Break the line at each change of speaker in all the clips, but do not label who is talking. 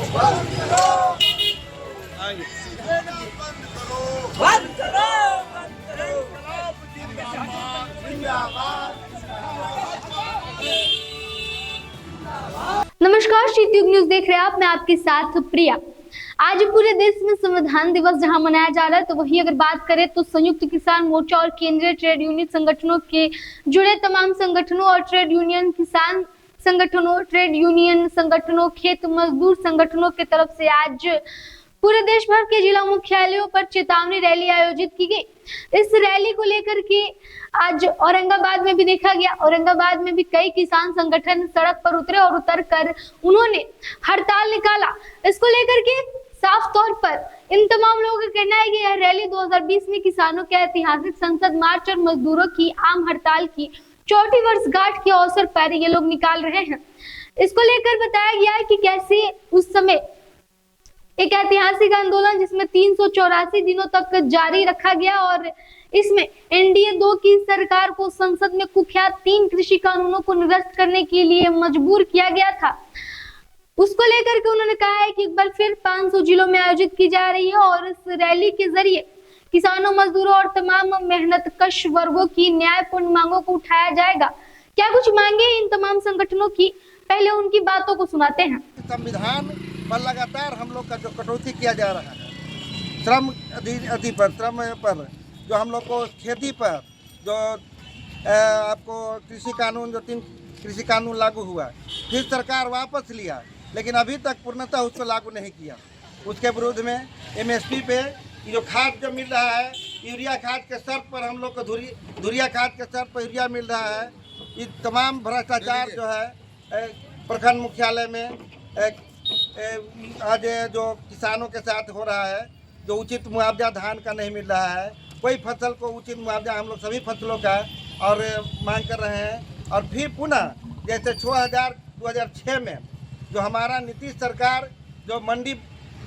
नमस्कार, श्रीयुग न्यूज देख रहे हैं आप। मैं आपके साथ प्रिया। आज पूरे देश में संविधान दिवस जहां मनाया जा रहा है, तो वही अगर बात करें तो संयुक्त किसान मोर्चा और केंद्रीय ट्रेड यूनियन संगठनों के जुड़े तमाम संगठनों और ट्रेड यूनियन किसान संगठनों, ट्रेड यूनियन संगठनों, खेत मजदूर संगठनों की तरफ से आज पूरे देश भर के जिला मुख्यालयों पर चेतावनी रैली आयोजित की गई। इस रैली को लेकर के आज औरंगाबाद में भी देखा गया। औरंगाबाद में भी कई किसान संगठन सड़क पर उतरे और उतरकर उन्होंने हड़ताल निकाला। इसको लेकर के साफ तौर पर इन तमाम लोगों का कहना है कि यह रैली 2020 में किसानों के ऐतिहासिक संसद मार्च और मजदूरों की आम हड़ताल की 4वीं वर्षगांठ के अवसर पर ये लोग निकाल रहे हैं। इसको लेकर बताया गया है कि कैसे उस समय एक ऐतिहासिक आंदोलन जिसमें 384 दिनों तक जारी रखा गया और इसमें एनडीए 2 की सरकार को संसद में कुख्यात 3 कृषि कानूनों को निरस्त करने के लिए मजबूर किया गया था। उसको लेकर के उन्होंने कहा है कि एक बार फिर 500 जिलों में आयोजित की जा रही है और इस रैली के जरिए किसानों, मजदूरों और तमाम मेहनतकश वर्गों की न्यायपूर्ण मांगों को उठाया जाएगा। क्या कुछ मांगे इन तमाम संगठनों की, पहले उनकी बातों को सुनाते हैं।
संविधान पर लगातार हम लोग का जो कटौती किया जा रहा है, श्रम अधि पर जो हम लोग को खेती पर जो आपको कृषि कानून, जो 3 कृषि कानून लागू हुआ, फिर सरकार वापस लिया, लेकिन अभी तक पूर्णतः उसको लागू नहीं किया। उसके विरोध में एमएसपी पे जो खाद जो मिल रहा है, यूरिया खाद के शर्त पर हम लोग को धुरिया खाद के शर्त पर यूरिया मिल रहा है। ये तमाम भ्रष्टाचार जो है प्रखंड मुख्यालय में आज जो किसानों के साथ हो रहा है, जो उचित मुआवजा धान का नहीं मिल रहा है, कोई फसल को उचित मुआवजा हम लोग सभी फसलों का और मांग कर रहे हैं। और फिर पुनः जैसे 2006 में जो हमारा नीतीश सरकार जो मंडी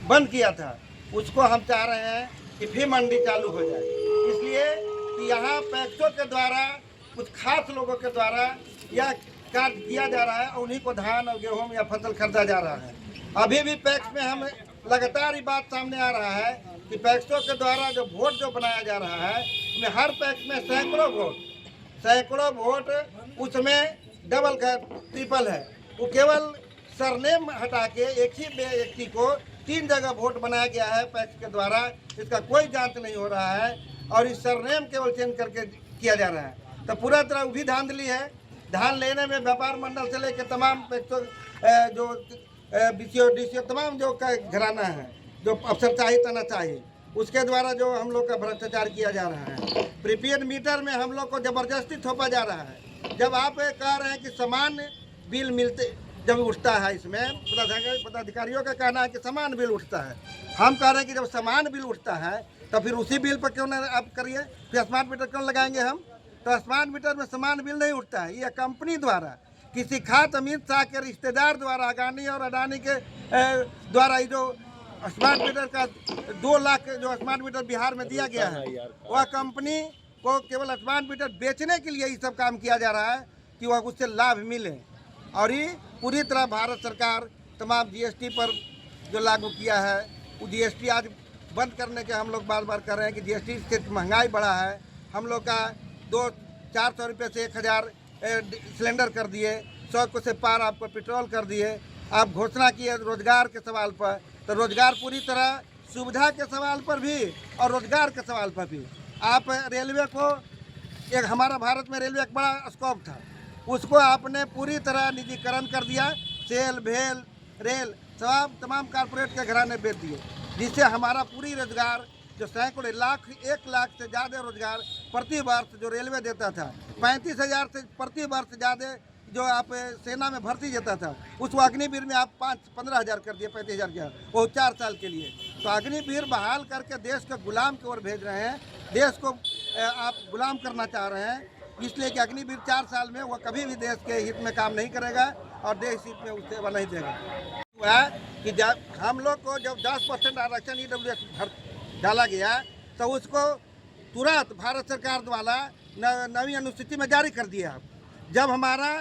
बंद किया था, उसको हम चाह रहे हैं कि फिर मंडी चालू हो जाए, इसलिए कि यहाँ पैक्सों के द्वारा कुछ खास लोगों के द्वारा यह कार्य किया जा रहा है और उन्हीं को धान और गेहूँ या फसल खरीदा जा रहा है। अभी भी पैक्स में हम लगातार ये बात सामने आ रहा है कि पैक्सों के द्वारा जो वोट जो बनाया जा रहा है, उसमें हर पैक्स में सैकड़ों वोट उसमें डबल का ट्रिपल है। वो केवल सरनेम हटा के एक ही व्यक्ति को 3 जगह वोट बनाया गया है पैक्स के द्वारा। इसका कोई जांच नहीं हो रहा है और इस सरनेम केवल चेंज करके किया जा रहा है। तो पूरा तरह भी धांधली है। धान लेने में व्यापार मंडल से लेकर तमाम जो बीसीओ डीसीओ तमाम जो घराना है, जो अफसरशाही तानाशाही, उसके द्वारा जो हम लोग का भ्रष्टाचार किया जा रहा है। प्रीपेड मीटर में हम लोग को जबरदस्ती थोपा जा रहा है। जब आप कह रहे हैं कि समान बिल मिलते जब उठता है, इसमें पदाधिकारियों का कहना है कि समान बिल उठता है। हम कह रहे हैं कि जब समान बिल उठता है तो फिर उसी बिल पर क्यों नहीं आप करिए, फिर स्मार्ट मीटर क्यों लगाएंगे हम? तो स्मार्ट मीटर में समान बिल नहीं उठता है। ये कंपनी द्वारा किसी खास अमित शाह के रिश्तेदार द्वारा, अगानी और अडानी के द्वारा ये जो स्मार्ट मीटर का 2 लाख जो स्मार्ट मीटर बिहार में दिया गया है, वह कंपनी को केवल स्मार्ट मीटर बेचने के लिए ये सब काम किया जा रहा है कि वह उससे लाभ मिले। और ये पूरी तरह भारत सरकार तमाम जीएसटी पर जो लागू किया है, वो जीएसटी आज बंद करने के हम लोग बार बार कर रहे हैं कि जीएसटी से महंगाई बढ़ा है। हम लोग का 400 रुपये से 1000 सिलेंडर कर दिए, 100 से पार आपको पेट्रोल कर दिए। आप घोषणा किए रोजगार के सवाल पर, तो रोजगार पूरी तरह सुविधा के सवाल पर भी और रोजगार के सवाल पर भी आप रेलवे को, एक हमारा भारत में रेलवे एक बड़ा स्कोप था, उसको आपने पूरी तरह निजीकरण कर दिया। सेल, भेल, रेल सब तमाम कारपोरेट के घराने बेच दिए, जिससे हमारा पूरी रोजगार जो सैकड़ों लाख 1 लाख से ज़्यादा रोजगार प्रति वर्ष जो रेलवे देता था, 35,000 से प्रति वर्ष ज़्यादा जो आप सेना में भर्ती देता था, उस अग्निवीर में आप 15,000 कर दिए, 35,000 किया, वो 4 साल के लिए। तो अग्निवीर बहाल करके देश को गुलाम की ओर भेज रहे हैं, देश को आप गुलाम करना चाह रहे हैं, इसलिए कि अग्निवीर 4 साल में वो कभी भी देश के हित में काम नहीं करेगा और देश हित में उससे वो नहीं देगा। वह कि जब हम लोग को जब 10% आरक्षण ईडब्ल्यूएस डाला गया, तो उसको तुरंत भारत सरकार द्वारा 9वीं अनुसूची में जारी कर दिया। जब हमारा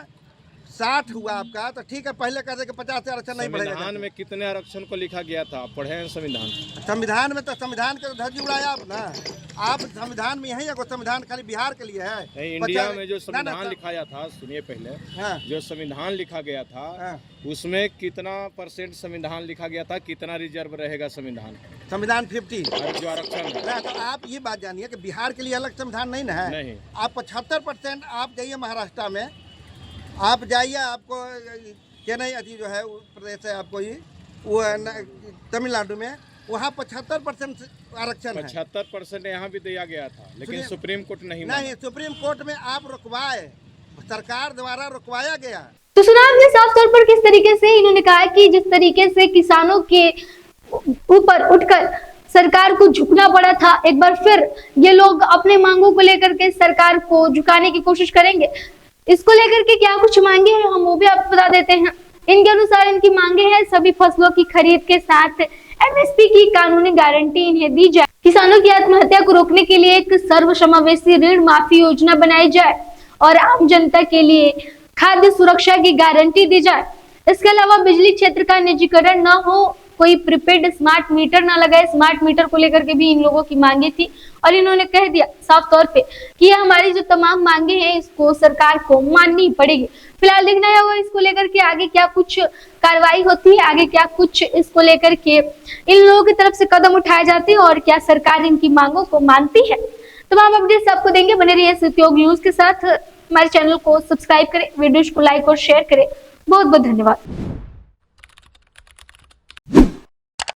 60 हुआ आपका तो ठीक है, पहले कहते कि 50 से आरक्षण नहीं बढ़ेगा।
संविधान में कितने आरक्षण को लिखा गया था, आप पढ़े हैं संविधान?
संविधान में तो संविधान के धज्जी उड़ाया आप ना। आप संविधान में यही है, संविधान खाली बिहार के लिए है।
नहीं, इंडिया में जो
ना,
संविधान लिखाया था, सुनिए पहले,
हाँ,
जो संविधान लिखा गया था
हाँ।
उसमें कितना % संविधान लिखा गया था, कितना रिजर्व रहेगा संविधान?
संविधान 50
और जो आरक्षण है,
ना। तो आप ये बात जानिए कि बिहार के लिए अलग संविधान नहीं ना है।
नहीं।
आप 75% आप जाइए महाराष्ट्र में, आप जाइए, आपको चेन्नई अति जो है प्रदेश है, आपको ये वो तमिलनाडु में, वहाँ 75% आरक्षण है।
75% यहाँ भी दिया गया था, लेकिन सुप्रीम कोर्ट नहीं
नहीं, सुप्रीम कोर्ट में आप रुकवाए, सरकार द्वारा रुकवाया गया।
तो सुना आपने साफ तौर पर किस तरीके से इन्होंने कहा कि जिस तरीके से किसानों के ऊपर उठकर सरकार को झुकना पड़ा था, एक बार फिर ये लोग अपने मांगों को लेकर के सरकार को झुकाने की कोशिश करेंगे। इसको लेकर के क्या कुछ मांगे हैं हम वो भी आपको बता देते हैं। इनके अनुसार इनकी मांगे हैं सभी फसलों की खरीद के साथ MSP की कानूनी गारंटी इन्हें दी जाए, किसानों की आत्महत्या को रोकने के लिए एक सर्वसमावेशी ऋण माफी योजना बनाई जाए और आम जनता के लिए खाद्य सुरक्षा की गारंटी दी जाए। इसके अलावा बिजली क्षेत्र का निजीकरण न हो, कोई प्रीपेड स्मार्ट मीटर ना लगाए। स्मार्ट मीटर को लेकर के भी इन लोगों की मांगे थी और इन्होंने कह दिया साफ तौर पे कि ये हमारी जो तमाम मांगे हैं इसको सरकार को माननी पड़ेगी। फिलहाल देखना होगा इसको लेकर के आगे क्या कुछ कार्रवाई होती है, आगे क्या कुछ इसको लेकर के इन लोगों की तरफ से कदम उठाए जाते हैं और क्या सरकार इनकी मांगों को मानती है। तमाम अपडेट्स आपको देंगे, बने रहिए सत्योग न्यूज के साथ। हमारे चैनल को सब्सक्राइब करें, वीडियो को लाइक और शेयर करें। बहुत बहुत धन्यवाद।